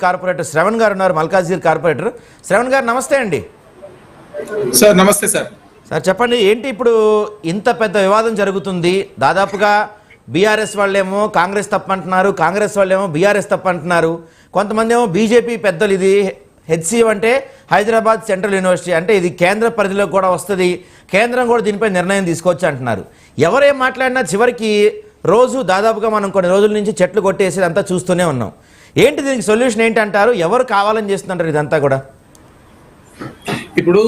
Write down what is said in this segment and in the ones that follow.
Corporator Shravan గారు ఉన్నారు, Malkajgiri corporator. Shravan గారు నమస్తే అండి. సార్ నమస్తే సార్. సార్ చెప్పండి, ఏంటి ఇప్పుడు ఇంత పెద్ద వివాదం జరుగుతుంది? దాదాపుగా బీఆర్ఎస్ వాళ్ళేమో కాంగ్రెస్ తప్పంటున్నారు, కాంగ్రెస్ వాళ్ళేమో బీఆర్ఎస్ తప్పంటున్నారు, కొంతమంది ఏమో బీజేపీ పెద్దలు ఇది హెచ్సిఎం అంటే హైదరాబాద్ సెంట్రల్ యూనివర్సిటీ అంటే ఇది కేంద్ర పరిధిలో కూడా వస్తుంది, కేంద్రం కూడా దీనిపై నిర్ణయం తీసుకోవచ్చు అంటున్నారు. ఎవరేం మాట్లాడినా చివరికి రోజు దాదాపుగా మనం కొన్ని రోజుల నుంచి చెట్లు కొట్టేసి అంతా చూస్తూనే ఉన్నాం. ఏంటి దీనికి సొల్యూషన్ ఏంటి అంటారు? ఎవరు కావాలని చేస్తుంటారు ఇదంతా కూడా? ఇప్పుడు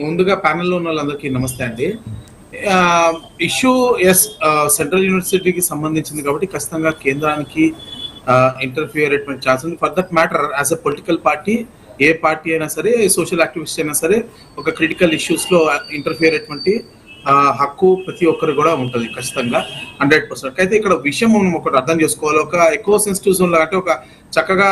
ముందుగా ప్యానెల్లో ఉన్న వాళ్ళందరికీ నమస్తే అండి. ఇష్యూ సెంట్రల్ యూనివర్సిటీకి సంబంధించింది కాబట్టి ఖచ్చితంగా కేంద్రానికి ఇంటర్ఫియర్ అయ్యేటువంటి ఛాన్స్ ఉంది. For that matter as a political party, A party అయినా సరే, సోషల్ యాక్టివిస్ట్ అయినా సరే, ఒక క్రిటికల్ ఇష్యూస్ లో ఇంటర్ఫియర్ అయ్యేటువంటి హక్కు ప్రతి ఒక్కరు కూడా ఉంటుంది ఖచ్చితంగా 100%. అయితే ఇక్కడ విషయం మనం ఒకటి అర్థం చేసుకోవాలి. ఒక ఎకో సెన్సిటివ్ జోన్ అంటే ఒక చక్కగా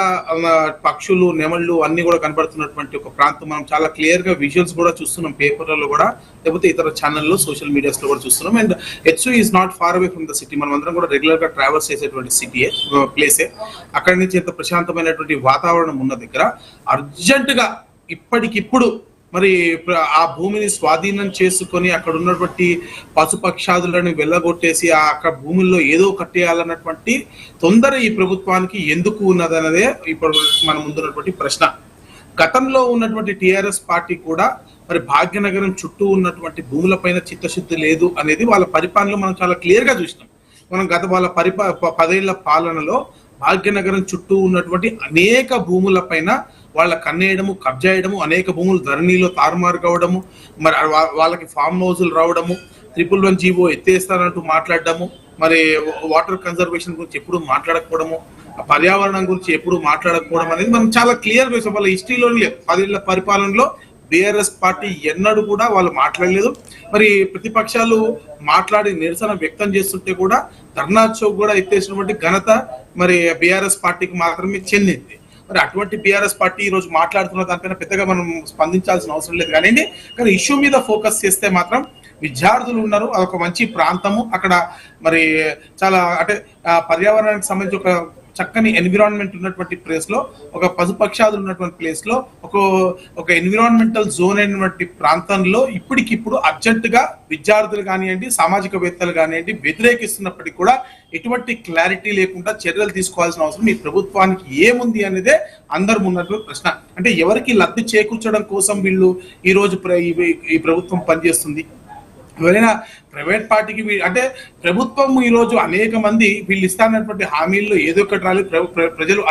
పక్షులు, నెమళ్ళు అన్ని కూడా కనబడుతున్నటువంటి ఒక ప్రాంతం మనం చాలా క్లియర్ గా విజువల్స్ కూడా చూస్తున్నాం, పేపర్లలో కూడా, లేకపోతే ఇతర ఛానల్లో, సోషల్ మీడియాస్ లో కూడా చూస్తున్నాం. And HCU is not far away from the city. మనం అందరం కూడా రెగ్యులర్ గా ట్రావెల్స్ చేసేటువంటి సిటీయే, ప్లేసే. అక్కడి నుంచి ఎంత ప్రశాంతమైనటువంటి వాతావరణం ఉన్న దగ్గర అర్జెంట్ గా ఇప్పటికిప్పుడు మరి ఆ భూమిని స్వాధీనం చేసుకొని అక్కడ ఉన్నటువంటి పశుపక్షాదులను వెళ్ళగొట్టేసి అక్కడ భూముల్లో ఏదో కట్టేయాలన్నటువంటి తొందర ఈ ప్రభుత్వానికి ఎందుకు ఉన్నదన్నదే ఇప్పుడు మన ముందున్నటువంటి ప్రశ్న. గతంలో ఉన్నటువంటి టిఆర్ఎస్ పార్టీ కూడా మరి భాగ్యనగరం చుట్టూ ఉన్నటువంటి భూములపైన చిత్తశుద్ధి లేదు అనేది వాళ్ళ పరిపాలనలో మనం చాలా క్లియర్ గా చూసినాం. మనం వాళ్ళ 10 ఏళ్ల పాలనలో భాగ్యనగరం చుట్టూ ఉన్నటువంటి అనేక భూములపైన వాళ్ళ కన్నేయడము, కబ్జా చేయడము, అనేక భూములు ధరణిలో తారుమారు కావడము, మరి వాళ్ళకి ఫామ్ హౌజులు రావడము, 111 జీవో ఎత్తేస్తానంటూ మాట్లాడడము, మరి వాటర్ కన్జర్వేషన్ గురించి ఎప్పుడు మాట్లాడకపోవడము, పర్యావరణం గురించి ఎప్పుడు మాట్లాడకపోవడం అనేది మనం చాలా క్లియర్ గా వాళ్ళ హిస్టరీలోనే లేదు. 10 ఏళ్ల పరిపాలనలో బీఆర్ఎస్ పార్టీ ఎన్నడూ కూడా వాళ్ళు మాట్లాడలేదు. మరి ప్రతిపక్షాలు మాట్లాడి నిరసన వ్యక్తం చేస్తుంటే కూడా ధర్నా చౌక్ కూడా ఎత్తేసినటువంటి ఘనత మరి బీఆర్ఎస్ పార్టీకి మాత్రమే చెందింది. మరి అటువంటి బీఆర్ఎస్ పార్టీ ఈ రోజు మాట్లాడుతున్న దానిపైన పెద్దగా మనం స్పందించాల్సిన అవసరం లేదు కానీ ఇష్యూ మీద ఫోకస్ చేస్తే మాత్రం విద్యార్థులు ఉన్నారు, అదొక మంచి ప్రాంతము. అక్కడ మరి చాలా అంటే పర్యావరణానికి సంబంధించి ఒక చక్కని ఎన్విరాన్మెంట్ ఉన్నటువంటి ప్లేస్ లో, ఒక పశుపక్షాదులు ఉన్నటువంటి ప్లేస్ లో, ఒక ఎన్విరాన్మెంటల్ జోన్ అయినటువంటి ప్రాంతంలో ఇప్పటికిప్పుడు అర్జెంట్ గా విద్యార్థులు కానివ్వండి, సామాజికవేత్తలు కానివ్వండి వ్యతిరేకిస్తున్నప్పటికీ కూడా ఎటువంటి క్లారిటీ లేకుండా చర్యలు తీసుకోవాల్సిన అవసరం ఈ ప్రభుత్వానికి ఏముంది అనేదే అందరు ఉన్నటువంటి ప్రశ్న. అంటే ఎవరికి లబ్ధి చేకూర్చడం కోసం వీళ్ళు ఈ రోజు ఈ ప్రభుత్వం పనిచేస్తుంది? ఎవరైనా ప్రైవేట్ పార్టీకి అంటే ప్రభుత్వం ఈ రోజు అనేక మంది వీళ్ళు ఇస్తానటువంటి హామీల్లో ఏదో ఒకటి రాలి ప్రజలు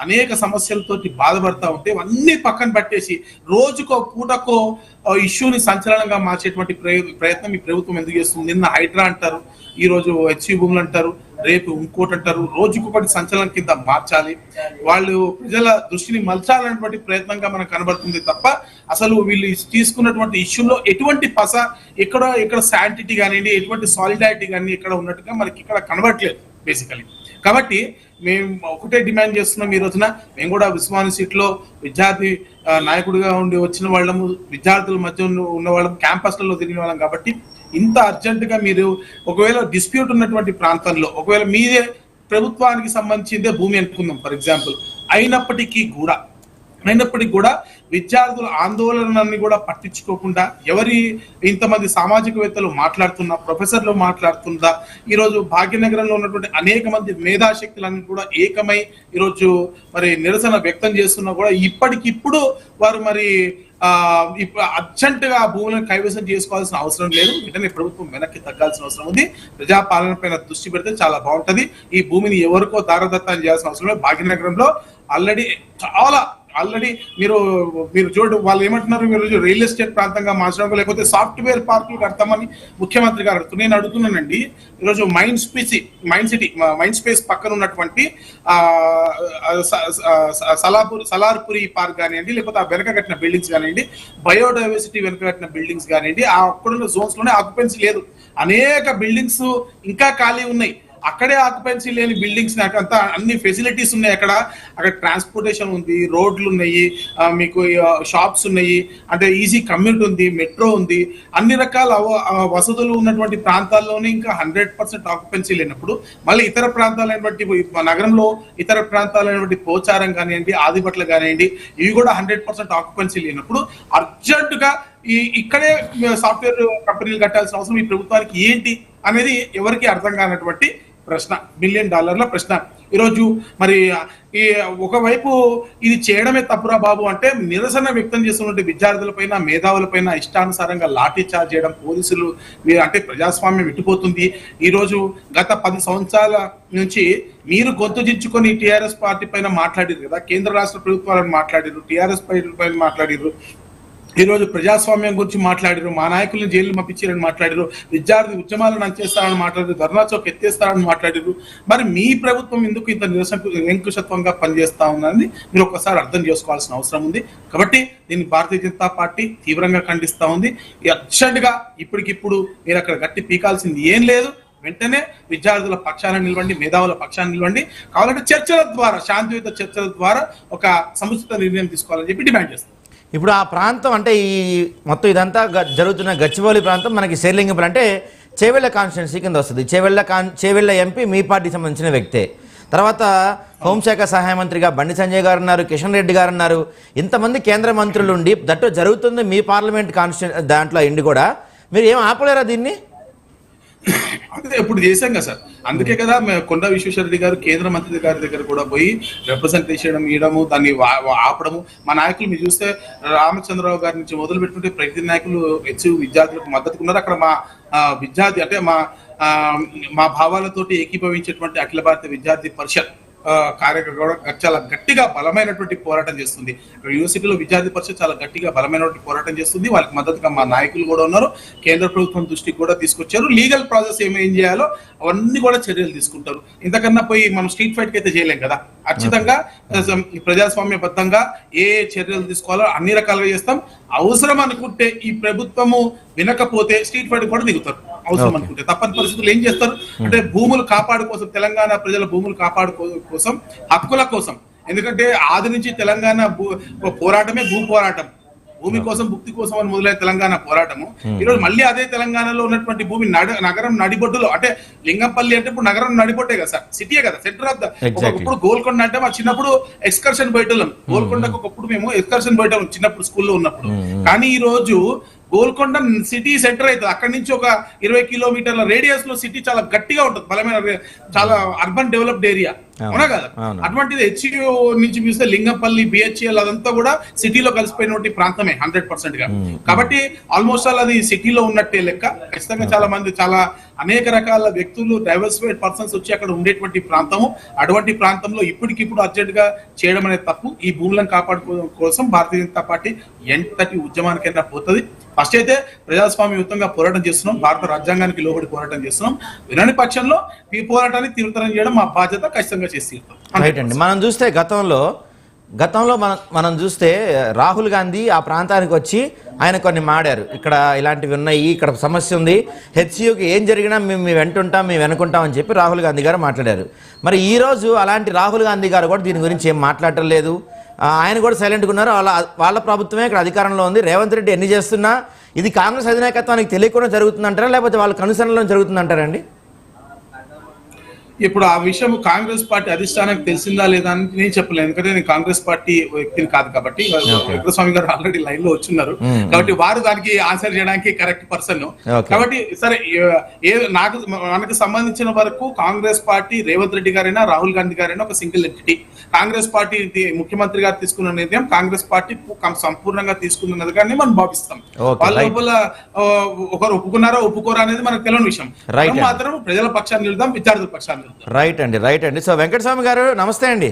అనేక సమస్యలతోటి బాధపడతా ఉంటే అన్ని పక్కన పట్టేసి రోజుకో పూటకో ఇష్యూని సంచలనంగా మార్చేటువంటి ప్రయత్నం ఈ ప్రభుత్వం ఎందుకు చేస్తుంది? నిన్న హైడ్రా అంటారు, ఈ రోజు హెచ్సి భూములు అంటారు, రేపు ఇంకోటి అంటారు. రోజుకొకటి సంచలనం కింద మార్చాలి, వాళ్ళు ప్రజల దృష్టిని మలచాలన్నటువంటి ప్రయత్నంగా మనకు కనబడుతుంది తప్ప అసలు వీళ్ళు తీసుకున్నటువంటి ఇష్యూలో ఎటువంటి ఇక్కడ శాంటిటీ కానివ్వండి, ఎటువంటి సాలిడారిటీ కానీ ఇక్కడ ఉన్నట్టుగా మనకి ఇక్కడ కనబడట్లేదు బేసికలీ. కాబట్టి మేము ఒకటే డిమాండ్ చేస్తున్నాం. ఈ రోజున మేము కూడా ఉస్మానియా సీట్లో విద్యార్థి నాయకుడిగా ఉండి వచ్చిన వాళ్ళము, విద్యార్థుల మధ్య ఉన్న వాళ్ళం, క్యాంపస్లలో తిరిగిన వాళ్ళం. కాబట్టి ఇంత అర్జెంటుగా మీరు ఒకవేళ డిస్ప్యూట్ ఉన్నటువంటి ప్రాంతంలో ఒకవేళ మీదే ప్రభుత్వానికి సంబంధించిందే భూమి అనుకుందాం ఫర్ ఎగ్జాంపుల్, అయినప్పటికీ కూడా విద్యార్థుల ఆందోళనని కూడా పట్టించుకోకుండా ఇంతమంది సామాజికవేత్తలు మాట్లాడుతున్నా, ప్రొఫెసర్లు మాట్లాడుతుందా, ఈరోజు భాగ్యనగరంలో ఉన్నటువంటి అనేక మంది మేధాశక్తులన్నీ కూడా ఏకమై ఈరోజు మరి నిరసన వ్యక్తం చేస్తున్నా కూడా ఇప్పటికిప్పుడు వారు మరి అర్జెంట్ గా భూములను కైవసం చేసుకోవాల్సిన అవసరం లేదు. వెంటనే ప్రభుత్వం వెనక్కి తగ్గాల్సిన అవసరం ఉంది. ప్రజాపాలన పైన దృష్టి పెడితే చాలా బాగుంటది. ఈ భూమిని ఎవరికో దారదత్తం చేయాల్సిన అవసరం లేదు. భాగ్యనగరంలో ఆల్రెడీ మీరు చూడండి, వాళ్ళు ఏమంటున్నారు, మీరు రియల్ ఎస్టేట్ ప్రాంతంగా మార్చడం లేకపోతే సాఫ్ట్వేర్ పార్కులు కడతామని ముఖ్యమంత్రి గారు అడుగుతున్నారు. నేను అడుగుతున్నానండి, ఈరోజు మైండ్ స్పేస్ పక్కన ఉన్నటువంటి సలార్పురి పార్క్ కానివ్వండి, లేకపోతే ఆ వెనక కట్టిన బిల్డింగ్స్ కానివ్వండి, బయోడైవర్సిటీ వెనక కట్టిన బిల్డింగ్స్ కానివ్వండి, ఆ అక్కడున్న జోన్స్ లోనే ఆక్యుపెన్సీ లేదు. అనేక బిల్డింగ్స్ ఇంకా ఖాళీ ఉన్నాయి. అక్కడే ఆక్యుపెన్సీ లేని బిల్డింగ్స్ అంతా అన్ని ఫెసిలిటీస్ ఉన్నాయి. అక్కడ ట్రాన్స్పోర్టేషన్ ఉంది, రోడ్లు ఉన్నాయి, మీకు షాప్స్ ఉన్నాయి, అంటే ఈజీ కమ్యూట్ ఉంది, మెట్రో ఉంది, అన్ని రకాల వసతులు ఉన్నటువంటి ప్రాంతాల్లోనే ఇంకా 100% ఆక్యుపెన్సీ లేనప్పుడు మళ్ళీ ఇతర ప్రాంతాలైనటువంటి నగరంలో ఇతర ప్రాంతాలైనటువంటి పోచారం కానివ్వండి, ఆదిపట్ల కానివ్వండి, ఇవి కూడా 100% ఆక్యుపెన్సీ లేనప్పుడు అర్జెంటుగా ఇక్కడే సాఫ్ట్వేర్ కంపెనీలు కట్టాల్సిన అవసరం ఈ ప్రభుత్వానికి ఏంటి అనేది ఎవరికి అర్థం కానటువంటి ప్రశ్న, $1 బిలియన్ ప్రశ్న. ఈరోజు మరి ఈ ఒకవైపు ఇది చేయడమే తప్పురా బాబు అంటే నిరసన వ్యక్తం చేస్తున్నటువంటి విద్యార్థులపైన, మేధావులపైన ఇష్టానుసారంగా లాఠీ చార్జ్ చేయడం, పోలీసులు అంటే ప్రజాస్వామ్యం ఎట్టిపోతుంది. ఈరోజు గత 10 సంవత్సరాల నుంచి మీరు గొంతు దించుకొని టీఆర్ఎస్ పార్టీ పైన మాట్లాడారు కదా, కేంద్ర రాష్ట్ర ప్రభుత్వాలను మాట్లాడారు, టీఆర్ఎస్ పైన మాట్లాడారు, ఈరోజు ప్రజాస్వామ్యం గురించి మాట్లాడారు, మా నాయకులను జైలు పంపించారని మాట్లాడారు, విద్యార్థి ఉద్యమాలను అంచేస్తారని మాట్లాడారు, ధర్నా చౌక్ ఎత్తేస్తారని మాట్లాడారు. మరి మీ ప్రభుత్వం ఎందుకు ఇంత నిరంకుశత్వంగా పనిచేస్తా ఉందని మీరు ఒక్కసారి అర్థం చేసుకోవాల్సిన అవసరం ఉంది. కాబట్టి దీన్ని భారతీయ జనతా పార్టీ తీవ్రంగా ఖండిస్తా ఉంది. అర్జెంట్ గా ఇప్పటికిప్పుడు మీరు అక్కడ గట్టి పీకాల్సింది ఏం లేదు. వెంటనే విద్యార్థుల పక్షాన నిలవండి, మేధావుల పక్షాన నిలవండి. కావాలంటే చర్చల ద్వారా, శాంతియుత చర్చల ద్వారా ఒక సముచిత నిర్ణయం తీసుకోవాలని చెప్పి డిమాండ్ చేస్తాం. ఇప్పుడు ఆ ప్రాంతం అంటే ఈ మొత్తం ఇదంతా జరుగుతున్న గచ్చిబౌలి ప్రాంతం మనకి శేర్లింగంపల్లి అంటే చేవెళ్ళ కాన్స్టిట్యున్సీ కింద వస్తుంది. చేవెళ్ళ ఎంపీ మీ పార్టీకి సంబంధించిన వ్యక్తే. తర్వాత హోంశాఖ సహాయ మంత్రిగా బండి సంజయ్ గారు ఉన్నారు, కిషన్ రెడ్డి గారు ఉన్నారు. ఇంతమంది కేంద్ర మంత్రులు ఉండి దట్టు జరుగుతుంది మీ పార్లమెంట్ కాన్స్టిట్యూ దాంట్లో ఇండి కూడా మీరు ఏం ఆపలేరా దీన్ని? అంటే ఇప్పుడు చేశాం కదా సార్, అందుకే కదా కొండ విశ్వేశ్వరరెడ్డి గారు కేంద్ర మంత్రి గారి దగ్గర కూడా పోయి రిప్రజెంటేషన్ ఇవ్వడము, దాన్ని ఆపడము. మా నాయకులు మీరు చూస్తే రామచంద్రరావు గారి నుంచి మొదలు పెట్టుకుంటే ప్రతి నాయకులు విద్యార్థులకు మద్దతు ఉన్నారు. అక్కడ మా విద్యార్థి అంటే మా భావాలతోటి ఏకీభవించేటువంటి అఖిల భారత విద్యార్థి పరిషత్ కార్యక్రమం చాలా గట్టిగా బలమైనటువంటి పోరాటం చేస్తుంది. యూనివర్సిటీలో విద్యార్థి పరిషత్ చాలా గట్టిగా బలమైనటువంటి పోరాటం చేస్తుంది. వాళ్ళకి మద్దతుగా మా నాయకులు కూడా ఉన్నారు. కేంద్ర ప్రభుత్వం దృష్టికి కూడా తీసుకొచ్చారు. లీగల్ ప్రాసెస్ ఏం చేయాలో అవన్నీ కూడా చర్యలు తీసుకుంటారు. ఇంతకన్నా పోయి మనం స్ట్రీట్ ఫైట్ కి అయితే చేయలేం కదా. ఖచ్చితంగా ప్రజాస్వామ్యబద్ధంగా ఏ చర్యలు తీసుకోవాలో అన్ని రకాలుగా చేస్తాం. అవసరం అనుకుంటే ఈ ప్రభుత్వము వినకపోతే స్ట్రీట్ ఫైట్ కూడా దిగుతారు. అవసరం అనుకుంటే తప్పని పరిస్థితులు ఏం చేస్తారు అంటే భూములు కాపాడు కోసం, తెలంగాణ ప్రజల భూములు కాపాడు కోసం, హక్కుల కోసం. ఎందుకంటే ఆది నుంచి తెలంగాణ పోరాటమే భూ పోరాటం. భూమి కోసం, భుక్తి కోసం అని మొదలైన తెలంగాణ పోరాటము ఈరోజు మళ్ళీ అదే తెలంగాణలో ఉన్నటువంటి భూమి నగరం నడిబొడ్డులో, అంటే లింగంపల్లి అంటే ఇప్పుడు నగరం నడిబొట్టే కదా సార్, సిటీయే కదా, సెంటర్ ఆఫ్ ద. ఒకప్పుడు గోల్కొండ అంటే మా చిన్నప్పుడు ఎక్స్కర్షన్ బయటం, గోల్కొండకు ఒకప్పుడు మేము ఎక్స్కర్షన్ బయట చిన్నప్పుడు స్కూల్లో ఉన్నప్పుడు. కానీ ఈ రోజు గోల్కొండ సిటీ సెంటర్ అవుతుంది. అక్కడి నుంచి ఒక 20 కిలోమీటర్ల రేడియస్ లో సిటీ చాలా గట్టిగా ఉంటుంది, బలమైన, చాలా అర్బన్ డెవలప్డ్ ఏరియా, అవునా కదా. అటువంటిది హెచ్యూ నుంచి చూస్తే లింగంపల్లి, బిహెచ్ఎల్ అదంతా కూడా సిటీలో కలిసిపోయినటువంటి ప్రాంతమే 100% గా. కాబట్టి ఆల్మోస్ట్ ఆల్ అది సిటీలో ఉన్నట్టే లెక్క. ఖచ్చితంగా చాలా మంది, చాలా అనేక రకాల వ్యక్తులు, డైవర్సిఫైడ్ పర్సన్స్ వచ్చి అక్కడ ఉండేటువంటి ప్రాంతము. అటువంటి ప్రాంతంలో ఇప్పటికిప్పుడు అర్జెంట్ గా చేయడం అనేది తప్పు. ఈ భూములను కాపాడుకోవడం కోసం భారతీయ జనతా పార్టీ ఎంతటి ఉద్యమానికైనా పోతుంది. ఫస్ట్ అయితే ప్రజాస్వామ్యయుతంగా పోరాటం చేస్తున్నాం, భారత రాజ్యాంగానికి లోబడి పోరాటం చేస్తున్నాం. వినని పక్షంలో ఈ పోరాటాన్ని తీవ్రతరం చేయడం మా బాధ్యత, ఖచ్చితంగా చేసి. రైట్ అండి. మనం చూస్తే గతంలో మనం చూస్తే రాహుల్ గాంధీ ఆ ప్రాంతానికి వచ్చి ఆయన కొన్ని మాడారు, ఇక్కడ ఇలాంటివి ఉన్నాయి, ఇక్కడ సమస్య ఉంది, హెచ్సియుకి ఏం జరిగినా మేము వెంటుంటాం, మేము వెనుకుంటాం అని చెప్పి రాహుల్ గాంధీ గారు మాట్లాడారు. మరి ఈరోజు అలాంటి రాహుల్ గాంధీ గారు కూడా దీని గురించి ఏం మాట్లాడటం లేదు. ఆయన కూడా సైలెంట్గా ఉన్నారు. వాళ్ళ ప్రభుత్వమే ఇక్కడ అధికారంలో ఉంది. రేవంత్ రెడ్డి ఎన్ని చేస్తున్నా ఇది కాంగ్రెస్ అధినాయకత్వానికి తెలియకుండా జరుగుతుందంటారా, లేకపోతే వాళ్ళ కనుసరణలో జరుగుతుందంటారండి? ఇప్పుడు ఆ విషయం కాంగ్రెస్ పార్టీ అధిష్టానానికి తెలిసిందా లేదా అని నేను చెప్పలేను, ఎందుకంటే నేను కాంగ్రెస్ పార్టీ వ్యక్తిని కాదు కాబట్టి. వెంకటస్వామి గారు ఆల్రెడీ లైన్ లో వచ్చున్నారు కాబట్టి వారు దానికి ఆన్సర్ చేయడానికి కరెక్ట్ పర్సన్. కాబట్టి సరే, మనకు సంబంధించిన వరకు కాంగ్రెస్ పార్టీ, రేవంత్ రెడ్డి గారైనా రాహుల్ గాంధీ గారైనా ఒక సింగిల్ ఎంటిటీ. కాంగ్రెస్ పార్టీ ముఖ్యమంత్రి గారు తీసుకున్న నిర్ణయం కాంగ్రెస్ పార్టీ సంపూర్ణంగా తీసుకున్నదిగా మనం భావిస్తాం. వాళ్ళ లోపల ఒకరు ఒప్పుకున్నారా ఒప్పుకోరా అనేది మనకు తెలియని విషయం. మాత్రం ప్రజల పక్షాన్ని నిలుద్దాం, విద్యార్థుల పక్షాన్ని. రైట్ అండి. సో వెంకటస్వామి గారు నమస్తే అండి.